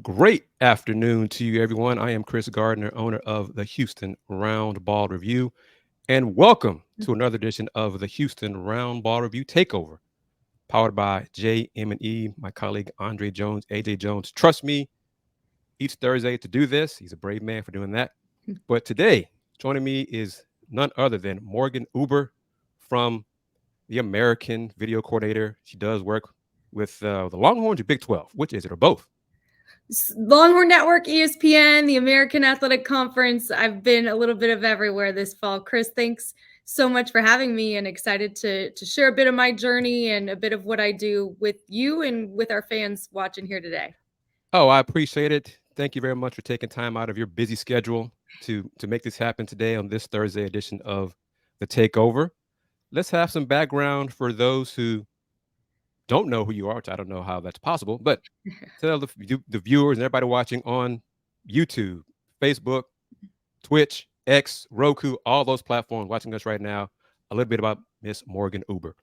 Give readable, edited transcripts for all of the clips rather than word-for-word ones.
Great afternoon to you, everyone. I am Chris Gardner, owner of the Houston Roundball Review, and welcome to another edition of the Houston Roundball Review Takeover, powered by JM&E. My colleague Andre Jones, AJ Jones, trust me each Thursday to do this. He's a brave man for doing that. But today, joining me is none other than Morgan Uber from the American Video Coordinator. She does work with the Longhorns or Big 12. Which is it, or both? Longhorn Network, ESPN, the American Athletic Conference. I've been a little bit of everywhere this fall. Chris, thanks so much for having me, and excited to share a bit of my journey and a bit of what I do with you and with our fans watching here today. Oh, I appreciate it. Thank you very much for taking time out of your busy schedule to make this happen today on this Thursday edition of the Takeover. Let's have some background for those who don't know who you are, which I don't know how that's possible, but tell the viewers and everybody watching on YouTube, Facebook, Twitch, X, Roku, all those platforms watching us right now, a little bit about Miss Morgan Uber.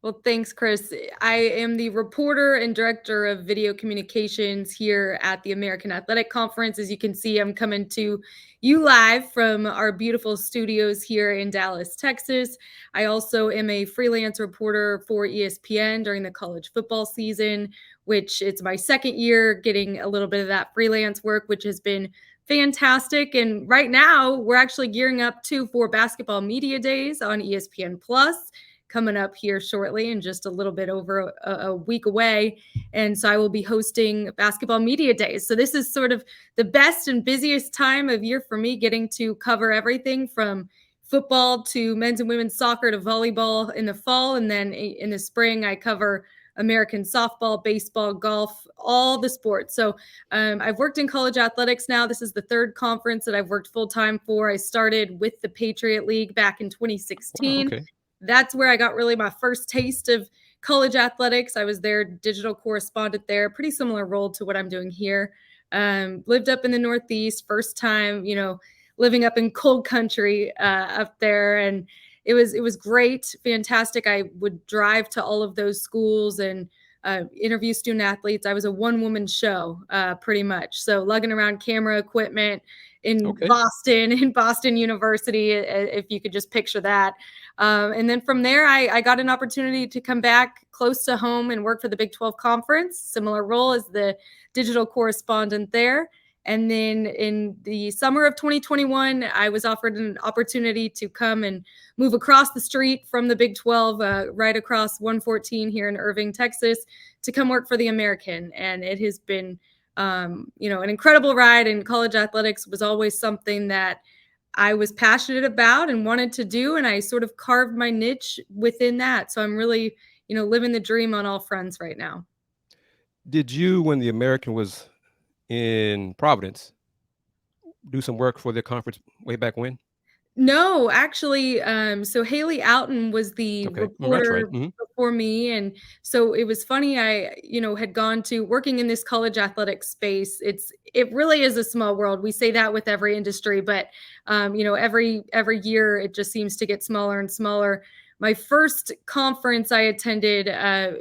Well, thanks, Chris. I am the reporter and director of video communications here at the American Athletic Conference. As you can see, I'm coming to you live from our beautiful studios here in Dallas, Texas. I also am a freelance reporter for ESPN during the college football season, which it's my second year getting a little bit of that freelance work, which has been fantastic. And right now, we're actually gearing up for basketball media days on ESPN Plus, coming up here shortly and just a little bit over a week away. And so I will be hosting basketball media days. So this is sort of the best and busiest time of year for me, getting to cover everything from football to men's and women's soccer to volleyball in the fall. And then in the spring, I cover American softball, baseball, golf, all the sports. So I've worked in college athletics now. This is the third conference that I've worked full-time for. I started with the Patriot League back in 2016. Wow, okay. That's where I got really my first taste of college athletics. I was their digital correspondent there, pretty similar role to what I'm doing here. Lived up in the Northeast, first time, living up in cold country up there. And it was great, fantastic. I would drive to all of those schools and interview student athletes. I was a one-woman show, pretty much. So lugging around camera equipment in Boston University, if you could just picture that. And then from there, I got an opportunity to come back close to home and work for the Big 12 Conference, similar role as the digital correspondent there. And then in the summer of 2021, I was offered an opportunity to come and move across the street from the Big 12, right across 114 here in Irving, Texas, to come work for the American. And it has been, an incredible ride. And college athletics was always something that I was passionate about and wanted to do. And I sort of carved my niche within that. So I'm really, living the dream on all fronts right now. Did you, when the American was in Providence, do some work for the conference way back when? No, actually, so Haley Outen was the reporter before me. And so it was funny. I, had gone to working in this college athletics space. It really is a small world. We say that with every industry, but, every year it just seems to get smaller and smaller. My first conference I attended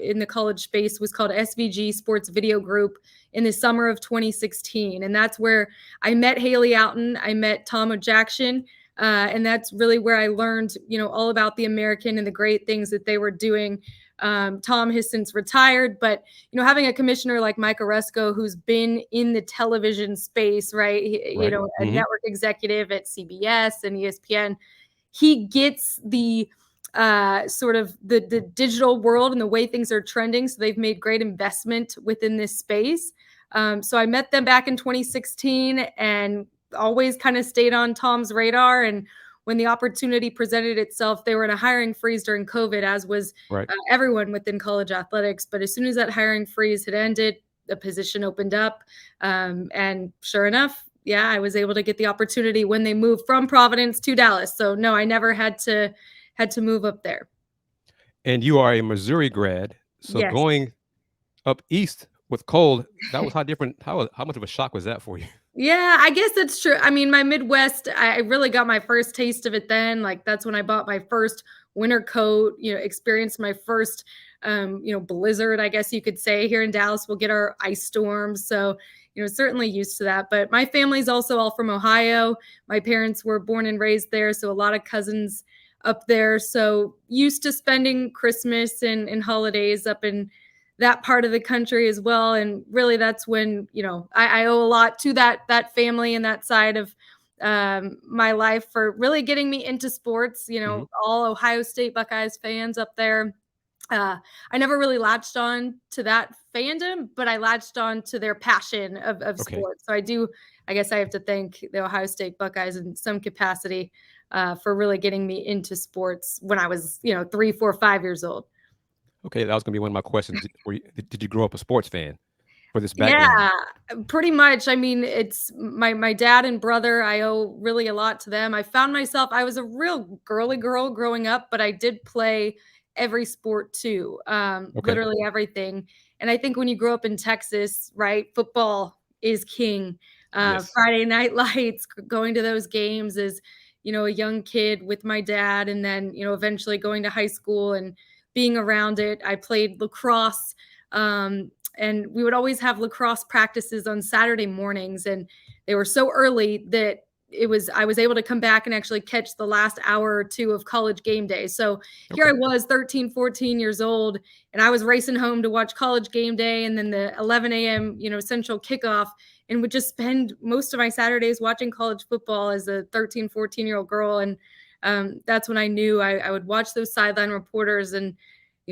in the college space was called SVG Sports Video Group in the summer of 2016. And that's where I met Haley Outen. I met Tom O'Jackson. And that's really where I learned, all about the American and the great things that they were doing. Tom has since retired, but, having a commissioner like Mike Aresco, who's been in the television space, right? A network executive at CBS and ESPN, he gets the sort of the digital world and the way things are trending. So they've made great investment within this space. So I met them back in 2016 and always kind of stayed on Tom's radar. And when the opportunity presented itself, they were in a hiring freeze during COVID, as was everyone within college athletics. But as soon as that hiring freeze had ended, the position opened up. And sure enough, I was able to get the opportunity when they moved from Providence to Dallas. So no, I never had to move up there. And you are a Missouri grad. So going up east with cold, that was how much of a shock was that for you? Yeah, I guess that's true. I mean, my Midwest, I really got my first taste of it then. Like, that's when I bought my first winter coat, experienced my first, blizzard, I guess you could say. Here in Dallas, we'll get our ice storms. So, certainly used to that. But my family's also all from Ohio. My parents were born and raised there, so a lot of cousins up there. So used to spending Christmas and holidays up in that part of the country as well. And really that's when, I owe a lot to that family and that side of my life for really getting me into sports, all Ohio State Buckeyes fans up there. I never really latched on to that fandom, but I latched on to their passion of sports. So I guess I have to thank the Ohio State Buckeyes in some capacity for really getting me into sports when I was, 3, 4, 5 years old. Okay, that was going to be one of my questions. Did you grow up a sports fan for this background? Yeah, pretty much. I mean, it's my dad and brother. I owe really a lot to them. I found myself, I was a real girly girl growing up, but I did play every sport too, literally everything. And I think when you grow up in Texas, right, football is king. Yes. Friday night lights, going to those games as, a young kid with my dad, and then, eventually going to high school and being around it. I played lacrosse. And we would always have lacrosse practices on Saturday mornings, and they were so early that I was able to come back and actually catch the last hour or two of college game day. So here I was 13, 14 years old, and I was racing home to watch college game day and then the 11 a.m., central kickoff, and would just spend most of my Saturdays watching college football as a 13, 14-year-old girl. And that's when I knew I would watch those sideline reporters and,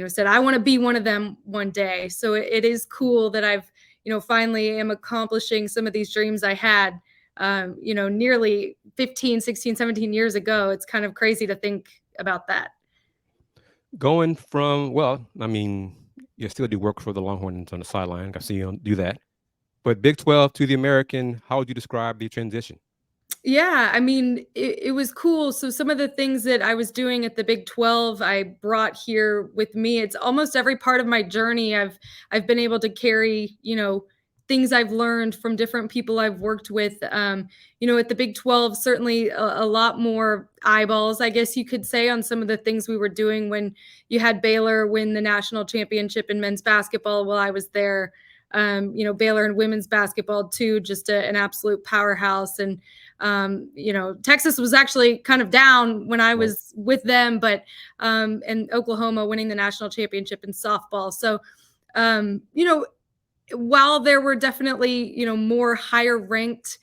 said, I want to be one of them one day. So it is cool that I've, finally am accomplishing some of these dreams I had, nearly 15, 16, 17 years ago. It's kind of crazy to think about that. Going from, you still do work for the Longhorns on the sideline. I see you do that. But Big 12 to the American, how would you describe the transition? Yeah, I mean, it was cool. So some of the things that I was doing at the Big 12, I brought here with me. It's almost every part of my journey. I've been able to carry, things I've learned from different people I've worked with. At the Big 12, certainly a lot more eyeballs, I guess you could say, on some of the things we were doing when you had Baylor win the national championship in men's basketball while I was there. Baylor and women's basketball too, just an absolute powerhouse. And Texas was actually kind of down when I was with them, but and Oklahoma winning the national championship in softball. So, while there were definitely, more higher ranked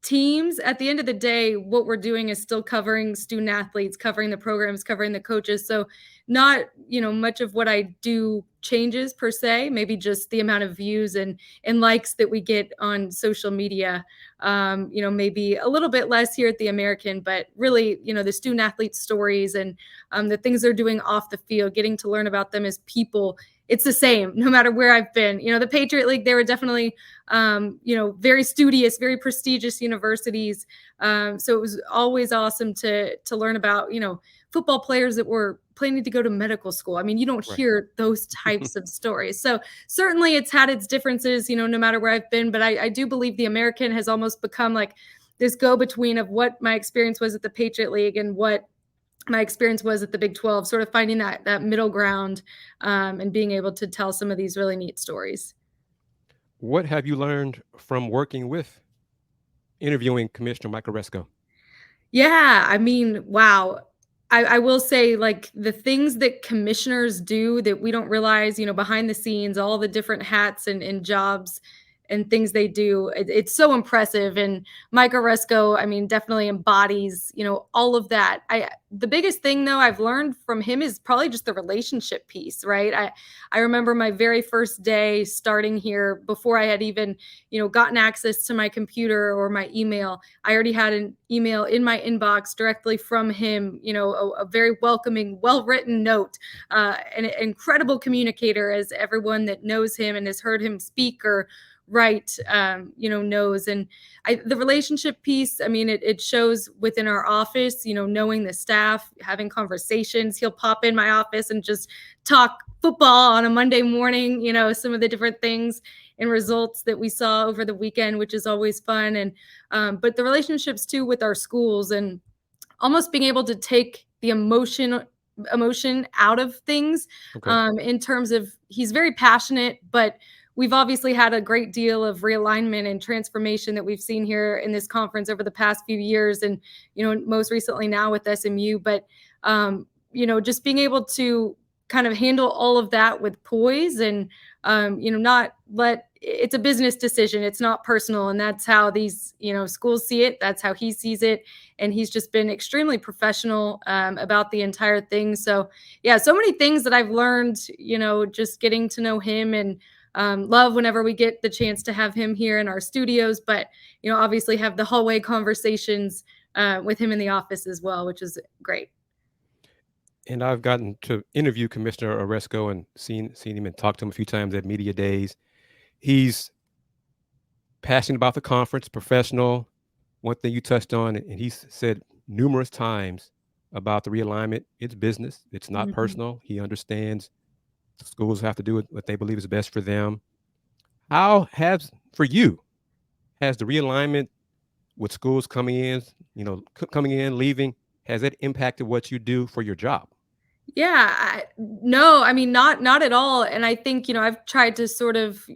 teams, at the end of the day, what we're doing is still covering student athletes, covering the programs, covering the coaches. So not, much of what I do changes per se, maybe just the amount of views and likes that we get on social media. Maybe a little bit less here at the American, but really, the student athlete stories and the things they're doing off the field, getting to learn about them as people. It's the same no matter where I've been. The Patriot League, they were definitely, very studious, very prestigious universities. So it was always awesome to learn about, football players that were planning to go to medical school. I mean, you don't hear those types of stories. So certainly it's had its differences, no matter where I've been. But I do believe the American has almost become like this go-between of what my experience was at the Patriot League and what my experience was at the Big 12, sort of finding that middle ground and being able to tell some of these really neat stories. What have you learned from working with interviewing Commissioner Mike Aresco? Yeah, I mean, wow. I will say, like, the things that commissioners do that we don't realize, behind the scenes, all the different hats and jobs and things they do. It's so impressive. And Mike Aresco, I mean, definitely embodies, all of that. The biggest thing though I've learned from him is probably just the relationship piece, right? I remember my very first day starting here before I had even, gotten access to my computer or my email. I already had an email in my inbox directly from him, a very welcoming, well-written note, an incredible communicator, as everyone that knows him and has heard him speak or write, knows. And the relationship piece, I mean, it shows within our office, knowing the staff, having conversations. He'll pop in my office and just talk football on a Monday morning, some of the different things and results that we saw over the weekend, which is always fun. And but the relationships too with our schools and almost being able to take the emotion out of things, in terms of, he's very passionate, but we've obviously had a great deal of realignment and transformation that we've seen here in this conference over the past few years, and most recently now with SMU. But just being able to kind of handle all of that with poise and not let it's a business decision. It's not personal. And that's how these, schools see it. That's how he sees it. And he's just been extremely professional about the entire thing. So, yeah, so many things that I've learned, just getting to know him, and love whenever we get the chance to have him here in our studios. But, obviously have the hallway conversations with him in the office as well, which is great. And I've gotten to interview Commissioner Aresco and seen him and talked to him a few times at media days. He's passionate about the conference, professional. One thing you touched on, and he's said numerous times about the realignment, it's business. It's not personal. He understands the schools have to do what they believe is best for them. How has the realignment with schools coming in, leaving, has that impacted what you do for your job? Yeah, no, I mean, not at all. And I think, I've tried to sort of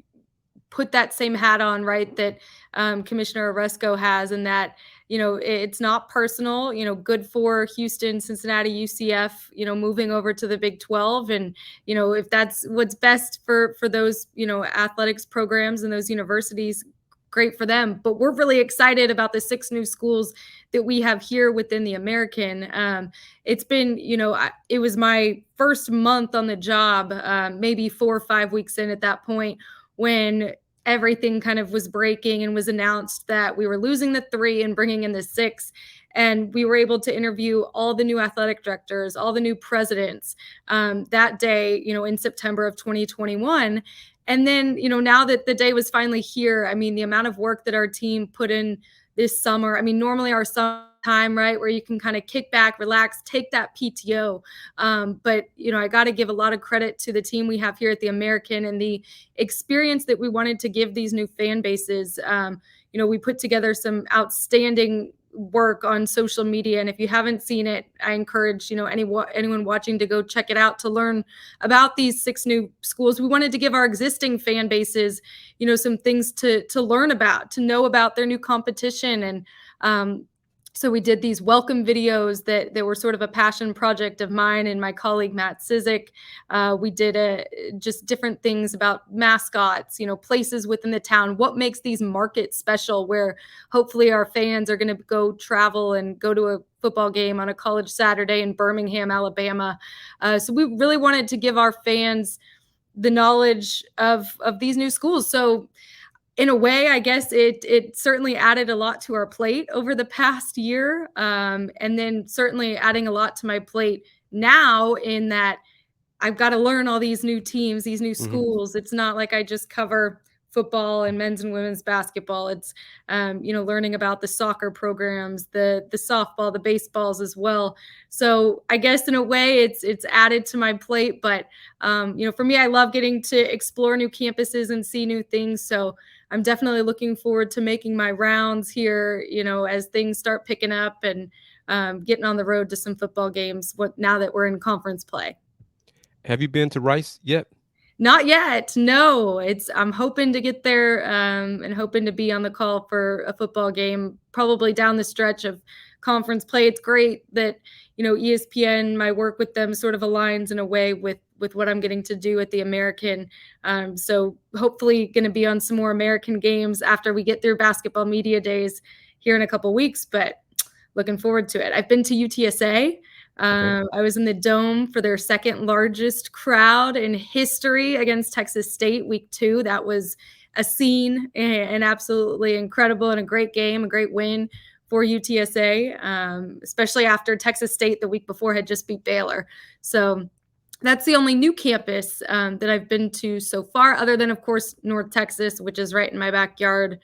put that same hat on, right, that Commissioner Aresco has, and that, it's not personal, good for Houston, Cincinnati, UCF, moving over to the Big 12. And, if that's what's best for those, athletics programs and those universities, great for them. But we're really excited about the 6 new schools that we have here within the American. It's been, it was my first month on the job, maybe 4 or 5 weeks in at that point, when everything kind of was breaking and was announced that we were losing the 3 and bringing in the 6. And we were able to interview all the new athletic directors, all the new presidents that day, in September of 2021. And then, now that the day was finally here, I mean, the amount of work that our team put in this summer, I mean, normally our summer time, right, where you can kind of kick back, relax, take that PTO. But, I got to give a lot of credit to the team we have here at the American and the experience that we wanted to give these new fan bases. We put together some outstanding work on social media, and if you haven't seen it, I encourage anyone watching to go check it out to learn about these 6 new schools. We wanted to give our existing fan bases some things to learn about, to know about their new competition. And so we did these welcome videos that were sort of a passion project of mine and my colleague Matt Sizik. We did just different things about mascots, places within the town, what makes these markets special, where hopefully our fans are going to go travel and go to a football game on a college Saturday in Birmingham, Alabama. So we really wanted to give our fans the knowledge of these new schools. So in a way, I guess it certainly added a lot to our plate over the past year. And then certainly adding a lot to my plate now, in that I've got to learn all these new teams, these new schools. It's not like I just cover football and men's and women's basketball. It's, learning about the soccer programs, the softball, the baseballs as well. So I guess in a way it's added to my plate. But, for me, I love getting to explore new campuses and see new things. So I'm definitely looking forward to making my rounds here, as things start picking up, and getting on the road to some football games now that we're in conference play. Have you been to Rice yet? Not yet. No, I'm hoping to get there and hoping to be on the call for a football game, probably down the stretch of conference play. It's great that, ESPN, my work with them sort of aligns in a way with what I'm getting to do at the American. So hopefully going to be on some more American games after we get through basketball media days here in a couple weeks, but looking forward to it. I've been to UTSA. I was in the Dome for their second largest crowd in history against Texas State week 2. That was a scene and absolutely incredible, and a great game, a great win for UTSA, especially after Texas State the week before had just beat Baylor. So that's the only new campus that I've been to so far, other than, of course, North Texas, which is right in my backyard.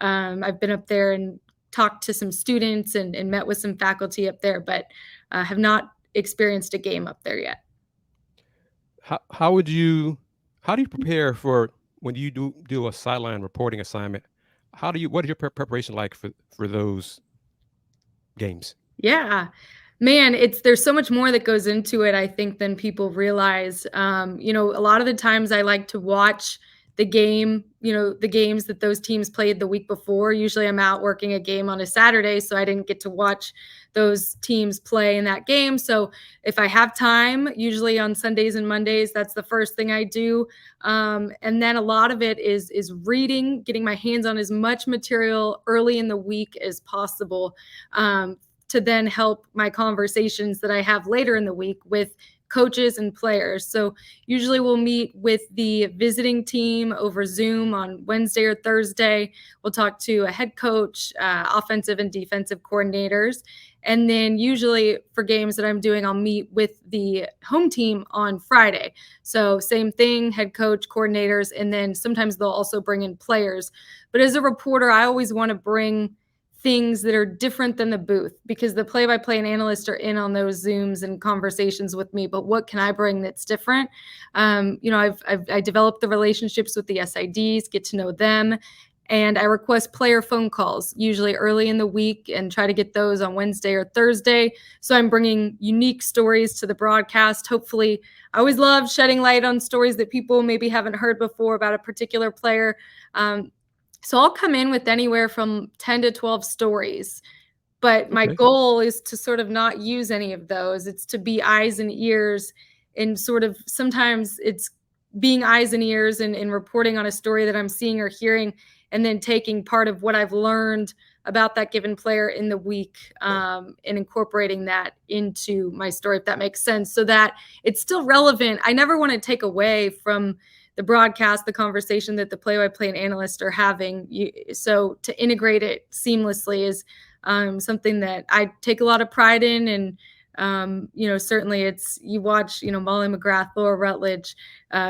I've been up there and talked to some students and met with some faculty up there, but have not experienced a game up there yet. How do you prepare for when you do a sideline reporting assignment? What is your preparation like for those games? Yeah, man, there's so much more that goes into it, I think, than people realize. A lot of the times I like to watch the game, the games that those teams played the week before. Usually I'm out working a game on a Saturday, so I didn't get to watch those teams play in that game. So if I have time, usually on Sundays and Mondays, that's the first thing I do. And then a lot of it is reading, getting my hands on as much material early in the week as possible, to then help my conversations that I have later in the week with coaches and players. So usually we'll meet with the visiting team over Zoom on Wednesday or Thursday. We'll talk to a head coach, offensive and defensive coordinators. And then usually for games that I'm doing, I'll meet with the home team on Friday. So same thing, head coach, coordinators, and then sometimes they'll also bring in players. But as a reporter, I always want to bring things that are different than the booth, because the play-by-play and analysts are in on those Zooms and conversations with me. But what can I bring that's different? I developed the relationships with the SIDs, get to know them, and I request player phone calls usually early in the week and try to get those on Wednesday or Thursday. So I'm bringing unique stories to the broadcast. Hopefully, I always love shedding light on stories that people maybe haven't heard before about a particular player. So I'll come in with anywhere from 10 to 12 stories, but my goal is to sort of not use any of those. It's to be eyes and ears, and sort of sometimes it's being eyes and ears and reporting on a story that I'm seeing or hearing, and then taking part of what I've learned about that given player in the week, and incorporating that into my story, if that makes sense, so that it's still relevant. I never want to take away from the broadcast, the conversation that the play-by-play and analysts are having. So to integrate it seamlessly is something that I take a lot of pride in. And certainly it's, you watch, Molly McGrath, Laura Rutledge,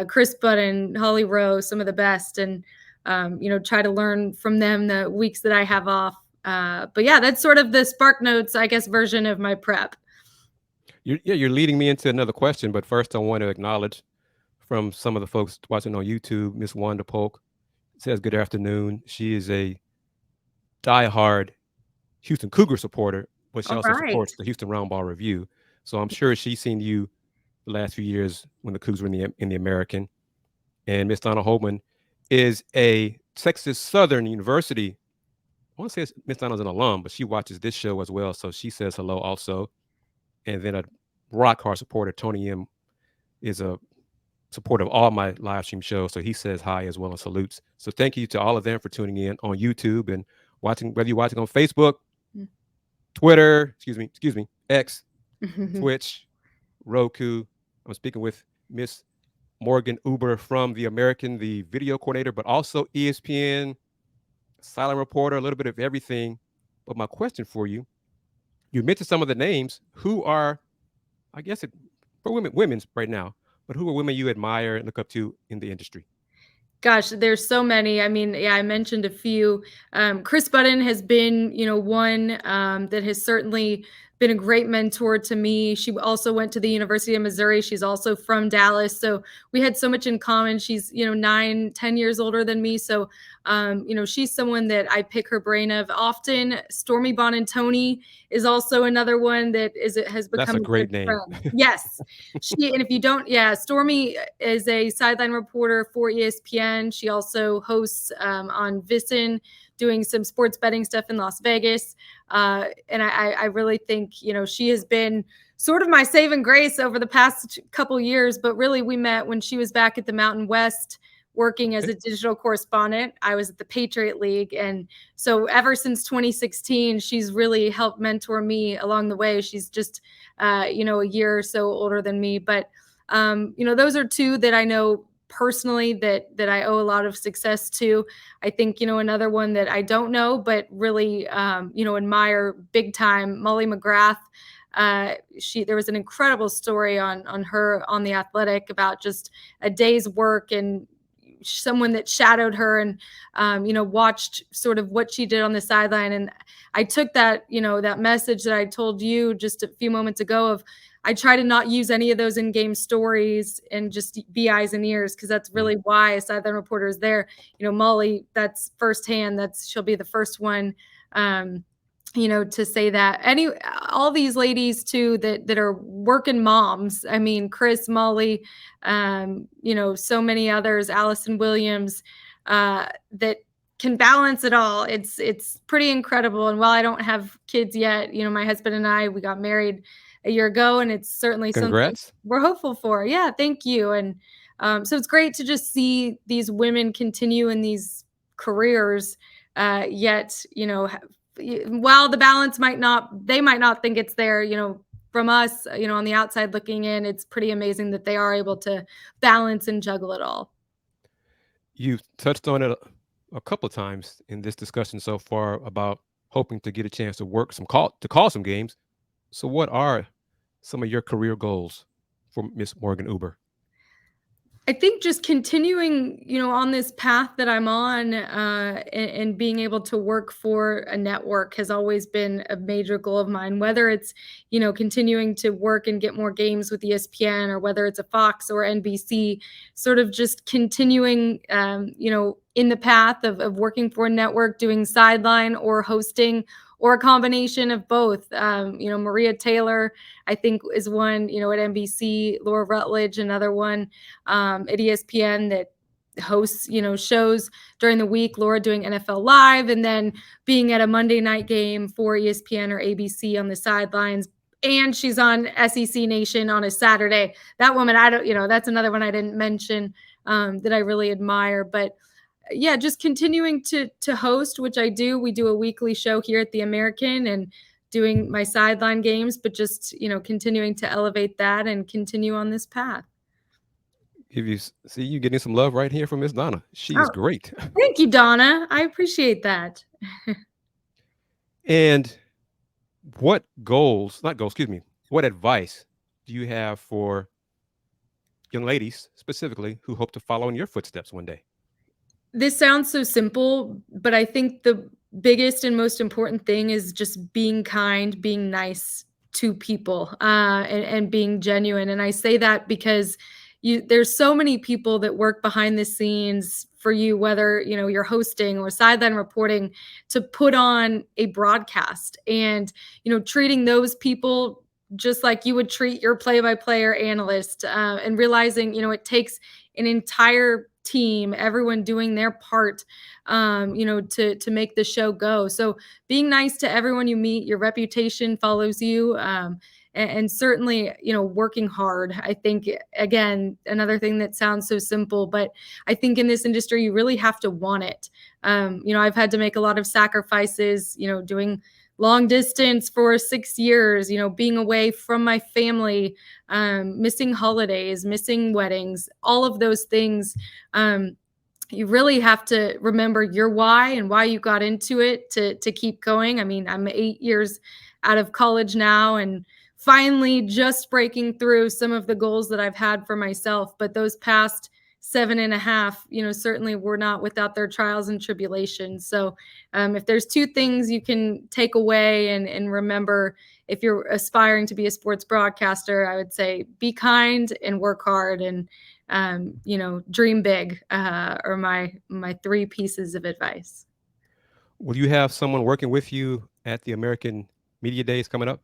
Chris Budden, Holly Rowe, some of the best, and try to learn from them the weeks that I have off. But yeah, that's sort of the Spark Notes, I guess, version of my prep. You're leading me into another question, but first I want to acknowledge from some of the folks watching on YouTube, Miss Wanda Polk says good afternoon. She is a diehard Houston Cougar supporter, but she also supports the Houston Roundball Review. So I'm sure she's seen you the last few years when the Cougars were in the American. And Miss Donna Holman is a Texas Southern University. I want to say Miss Donna's an alum, but she watches this show as well. So she says hello also. And then a rock hard supporter, Tony M, is a supporter of all my live stream shows. So he says hi as well and salutes. So thank you to all of them for tuning in on YouTube and watching, whether you're watching on Facebook, Twitter, excuse me, X, Twitch, Roku. I'm speaking with Miss Morgan Uber from the American, the video coordinator, but also ESPN, silent reporter, a little bit of everything. But my question for you, you mentioned some of the names. Who are, I guess, for women's right now, but who are women you admire and look up to in the industry? Gosh, there's so many. I mean, yeah, I mentioned a few. Chris Budden has been, one that has certainly been a great mentor to me. She also went to the University of Missouri. She's also from Dallas. So we had so much in common. She's, 9-10 years older than me. So, she's someone that I pick her brain of often. Stormy Bonantoni is also another one that has become That's a great name. Yes. And if you don't, Stormy is a sideline reporter for ESPN. She also hosts on VSiN, doing some sports betting stuff in Las Vegas. And I really think, she has been sort of my saving grace over the past couple years, but really we met when she was back at the Mountain West working as a digital correspondent. I was at the Patriot League. And so ever since 2016, she's really helped mentor me along the way. She's just, a year or so older than me. But, those are two that I know personally that I owe a lot of success to. I think, another one that I don't know, but really, admire big time, Molly McGrath. There was an incredible story on her on The Athletic about just a day's work and someone that shadowed her and, watched sort of what she did on the sideline. And I took that, that message that I told you just a few moments ago of, I try to not use any of those in-game stories and just be eyes and ears, because that's really why a sideline reporter is there. Molly, that's firsthand. She'll be the first one to say that all these ladies too that are working moms. I mean, Chris, Molly, so many others, Allison Williams, that can balance it all. It's pretty incredible. And while I don't have kids yet, my husband and we got married a year ago, and it's certainly something we're hopeful for. Yeah, thank you. And so it's great to just see these women continue in these careers, yet while the balance they might not think it's there, from us, on the outside looking in, it's pretty amazing that they are able to balance and juggle it all. You've touched on it a couple of times in this discussion so far about hoping to get a chance to call some games. So what are some of your career goals for Miss Morgan Uber? I think just continuing, on this path that I'm on, and being able to work for a network has always been a major goal of mine, whether it's, continuing to work and get more games with ESPN, or whether it's a Fox or NBC, sort of just continuing, in the path of working for a network, doing sideline or hosting, or a combination of both. Maria Taylor, I think, is one, at NBC, Laura Rutledge, another one, at ESPN, that hosts, shows during the week, Laura doing NFL Live, and then being at a Monday night game for ESPN or ABC on the sidelines. And she's on SEC Nation on a Saturday. That woman, that's another one I didn't mention, that I really admire. But yeah, just continuing to host, which I do. We do a weekly show here at the American, and doing my sideline games, but just, continuing to elevate that and continue on this path. If you see you getting some love right here from Miss Donna. She is great. Thank you, Donna. I appreciate that. And what advice do you have for young ladies specifically who hope to follow in your footsteps one day? This sounds so simple, but I think the biggest and most important thing is just being kind, being nice to people, and being genuine. And I say that because there's so many people that work behind the scenes for you, whether you're hosting or sideline reporting, to put on a broadcast, and treating those people just like you would treat your play-by-play or analyst, and realizing it takes an entire team, everyone doing their part, to make the show go. So being nice to everyone you meet, your reputation follows you, and certainly, working hard. I think, again, another thing that sounds so simple, but I think in this industry, you really have to want it. I've had to make a lot of sacrifices, doing long distance for 6 years, being away from my family, missing holidays, missing weddings, all of those things. You really have to remember your why and why you got into it to keep going. I mean, I'm 8 years out of college now, and finally just breaking through some of the goals that I've had for myself. But those past 7.5, certainly were not without their trials and tribulations. So if there's two things you can take away and remember, if you're aspiring to be a sports broadcaster, I would say be kind and work hard, and dream big, are my 3 pieces of advice. Will you have someone working with you at the American Media Days coming up?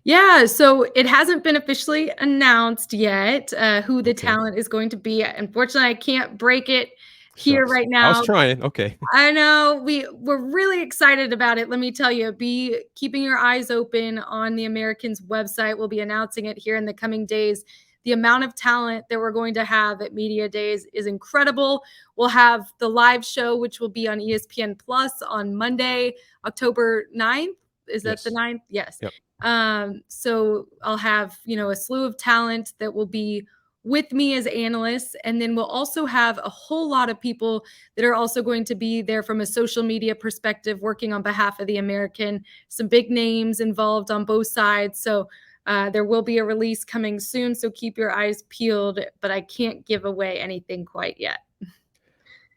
Yeah, so it hasn't been officially announced yet, who the talent is going to be. Unfortunately, I can't break it here right now. I was trying. Okay. I know. We're really excited about it. Let me tell you, be keeping your eyes open on the American's website. We'll be announcing it here in the coming days. The amount of talent that we're going to have at Media Days is incredible. We'll have the live show, which will be on ESPN Plus on Monday, October 9th. Is that the 9th? Yes. Yep. So I'll have, a slew of talent that will be with me as analysts. And then we'll also have a whole lot of people that are also going to be there from a social media perspective, working on behalf of the American, some big names involved on both sides. So there will be a release coming soon. So keep your eyes peeled, but I can't give away anything quite yet.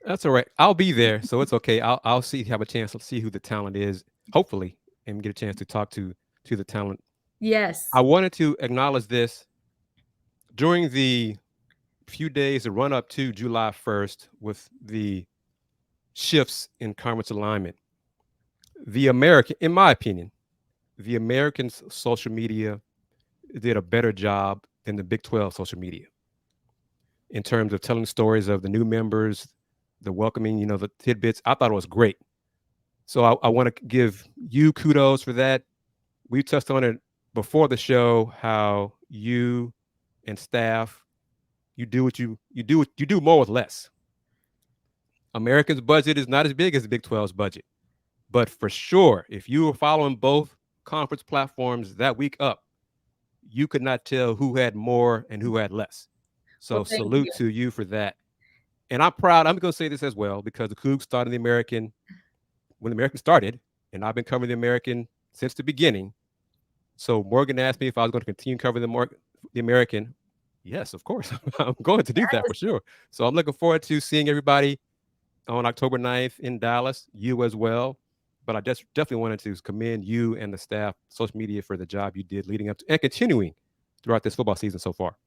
That's all right. I'll be there. So it's okay. I'll have a chance to see who the talent is, hopefully, and get a chance to talk to the talent. Yes. I wanted to acknowledge this. During the few days that run up to July 1st with the shifts in conference alignment, in my opinion, the Americans' social media did a better job than the Big 12 social media in terms of telling stories of the new members, the welcoming, the tidbits. I thought it was great. So I want to give you kudos for that. We touched on it before the show, how you and staff, you do more with less. America's budget is not as big as the Big 12's budget. But for sure, if you were following both conference platforms that week up, you could not tell who had more and who had less. So Well, thank salute you. to you for that. And I'm proud. I'm going to say this as well because the Cougs started the American when the American started, and I've been covering the American since the beginning. So Morgan asked me if I was going to continue covering the American. Yes, of course. I'm going to do that for sure. So I'm looking forward to seeing everybody on October 9th in Dallas, you as well. But I just definitely wanted to commend you and the staff, social media, for the job you did leading up to and continuing throughout this football season so far.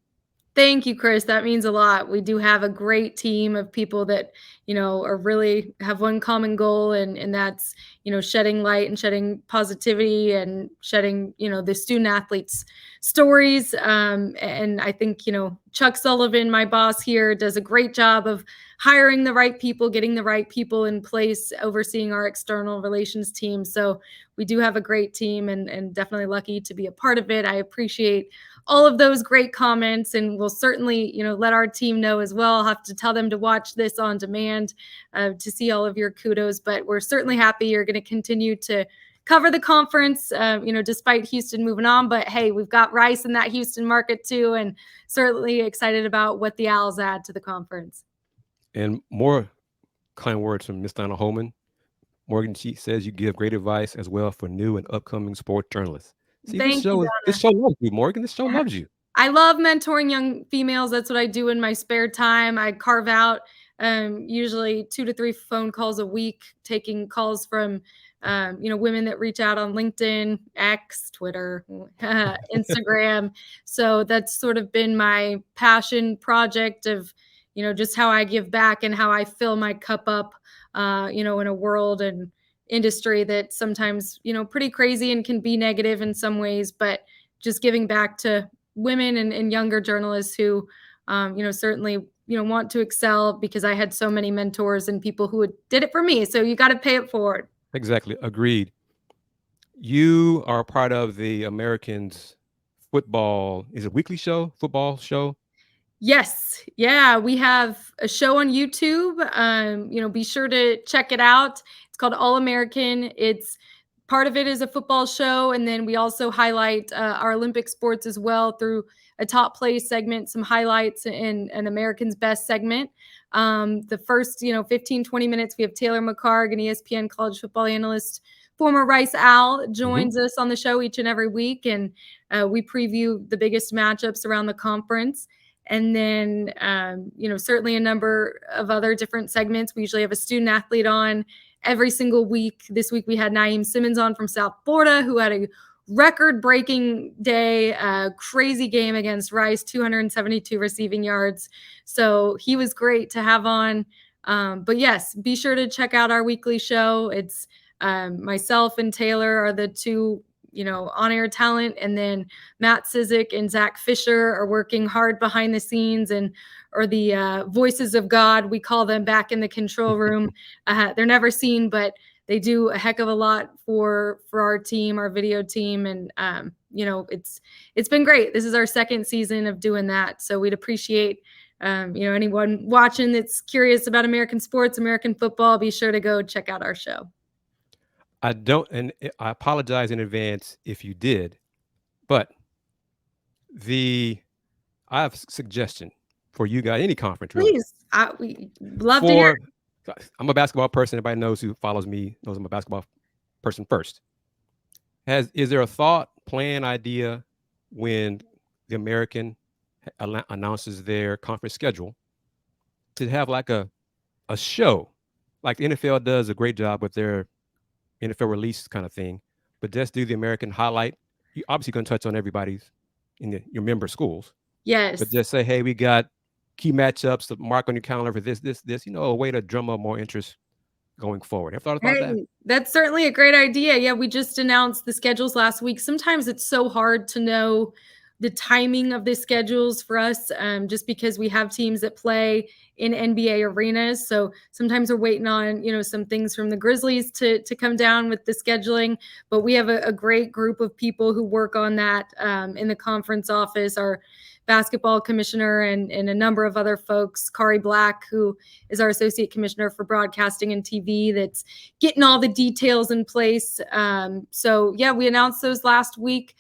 Thank you, Chris. That means a lot. We do have a great team of people that, are really have one common goal, and that's, shedding light and shedding positivity and shedding, the student athletes' stories. And I think, Chuck Sullivan, my boss here, does a great job of hiring the right people, getting the right people in place, overseeing our external relations team. So we do have a great team, and definitely lucky to be a part of it. I appreciate all of those great comments, and we'll certainly, let our team know as well. I'll have to tell them to watch this on demand to see all of your kudos, but we're certainly happy you're going to continue to cover the conference, despite Houston moving on. But hey, we've got Rice in that Houston market too, and certainly excited about what the Owls add to the conference. And more kind words from Ms. Donna Holman. Morgan, she says you give great advice as well for new and upcoming sports journalists. See, Thank you, this show loves you, Morgan. This show loves you. I love mentoring young females. That's what I do in my spare time. I carve out usually 2 to 3 phone calls a week, taking calls from women that reach out on LinkedIn, X, Twitter, Instagram. So that's sort of been my passion project of, just how I give back and how I fill my cup up, in a world and industry that sometimes, pretty crazy and can be negative in some ways, but just giving back to women and younger journalists who, certainly, want to excel, because I had so many mentors and people who did it for me. So you got to pay it forward. Exactly. Agreed. You are a part of the Americans football, is it weekly show, football show? Yes. Yeah. We have a show on YouTube. Be sure to check it out. It's called All American. It's part of it is a football show. And then we also highlight our Olympic sports as well through a top play segment, some highlights in an American's Best segment. The first, 15, 20 minutes, we have Taylor McCarg, an ESPN college football analyst, former Rice Owl, joins us on the show each and every week. And we preview the biggest matchups around the conference. And then, certainly a number of other different segments. We usually have a student athlete on every single week. This week we had Naeem Simmons on from South Florida, who had a record-breaking day, crazy game against Rice, 272 receiving yards. So he was great to have on. But yes, be sure to check out our weekly show. It's myself and Taylor are the two on-air talent, and then Matt Sizik and Zach Fisher are working hard behind the scenes and are the voices of God. We call them back in the control room. They're never seen, but they do a heck of a lot for our team, our video team. And, it's been great. This is our second season of doing that. So we'd appreciate, anyone watching that's curious about American sports, American football, be sure to go check out our show. And I apologize in advance if you did, but I have a suggestion for you guys, any conference, really. Please, we love to hear it. I'm a basketball person. Everybody knows who follows me knows I'm a basketball person first. Is there a thought, plan, idea when the American announces their conference schedule to have like a show, like the NFL does a great job with their NFL release kind of thing, but just do the American highlight? You're obviously going to touch on everybody's in your member schools. Yes. But just say, hey, we got key matchups to mark on your calendar for this, a way to drum up more interest going forward. Have thought about that? Hey, that's certainly a great idea. Yeah, we just announced the schedules last week. Sometimes it's so hard to know the timing of the schedules for us, just because we have teams that play in NBA arenas. So sometimes we're waiting on, some things from the Grizzlies to come down with the scheduling. But we have a great group of people who work on that in the conference office. Our basketball commissioner and a number of other folks, Kari Black, who is our associate commissioner for broadcasting and TV, that's getting all the details in place. So yeah, we announced those last week.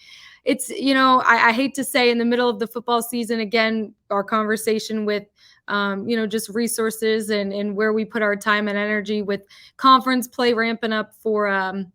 It's, I hate to say in the middle of the football season, again, our conversation with, just resources and where we put our time and energy with conference play ramping up for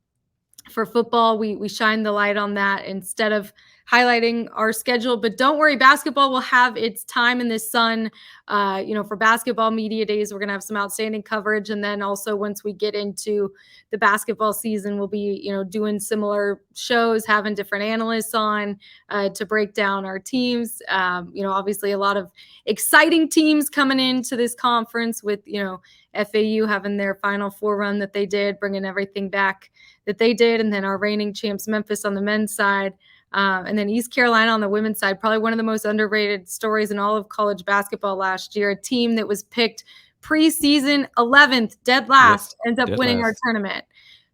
football, we shine the light on that instead of highlighting our schedule. But don't worry, basketball will have its time in the sun. For basketball media days, we're going to have some outstanding coverage. And then also once we get into the basketball season, we'll be, doing similar shows, having different analysts on to break down our teams. Obviously a lot of exciting teams coming into this conference with, FAU having their Final Four run that they did, bringing everything back that they did. And then our reigning champs, Memphis, on the men's side. And then East Carolina on the women's side, probably one of the most underrated stories in all of college basketball last year. A team that was picked preseason 11th, dead last, ends up winning our tournament.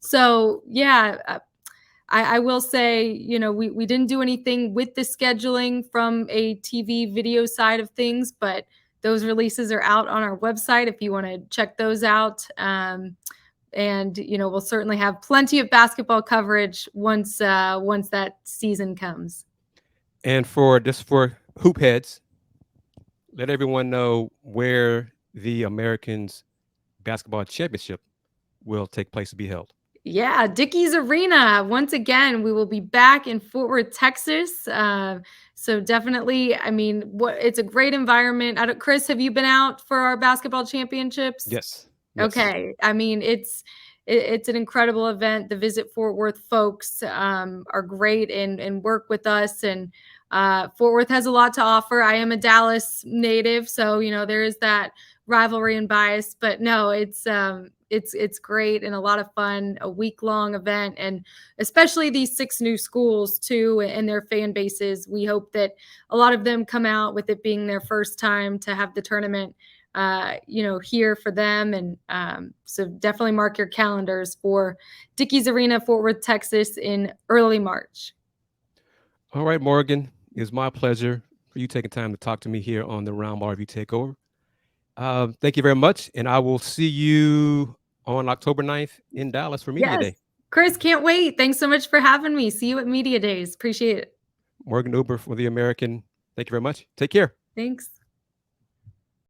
So, yeah, I will say, we didn't do anything with the scheduling from a TV video side of things, but those releases are out on our website if you want to check those out. And we'll certainly have plenty of basketball coverage once that season comes. And for hoop heads, let everyone know where the Americans Basketball Championship will take place to be held. Yeah, Dickies Arena. Once again, we will be back in Fort Worth, Texas. So definitely, it's a great environment. Chris, have you been out for our basketball championships? Yes. Okay. It's an incredible event. The Visit Fort Worth folks are great and work with us. And Fort Worth has a lot to offer. I am a Dallas native, so there is that rivalry and bias. But no, it's great and a lot of fun. A week-long event, and especially these 6 new schools too, and their fan bases. We hope that a lot of them come out with it being their first time to have the tournament. Here for them. And so definitely mark your calendars for Dickies Arena, Fort Worth, Texas in early March. All right, Morgan, it's my pleasure for you taking time to talk to me here on the Roundball Review Takeover. Thank you very much. And I will see you on October 9th in Dallas for Media Day. Chris, can't wait. Thanks so much for having me. See you at Media Days. Appreciate it. Morgan Uber for The American. Thank you very much. Take care. Thanks.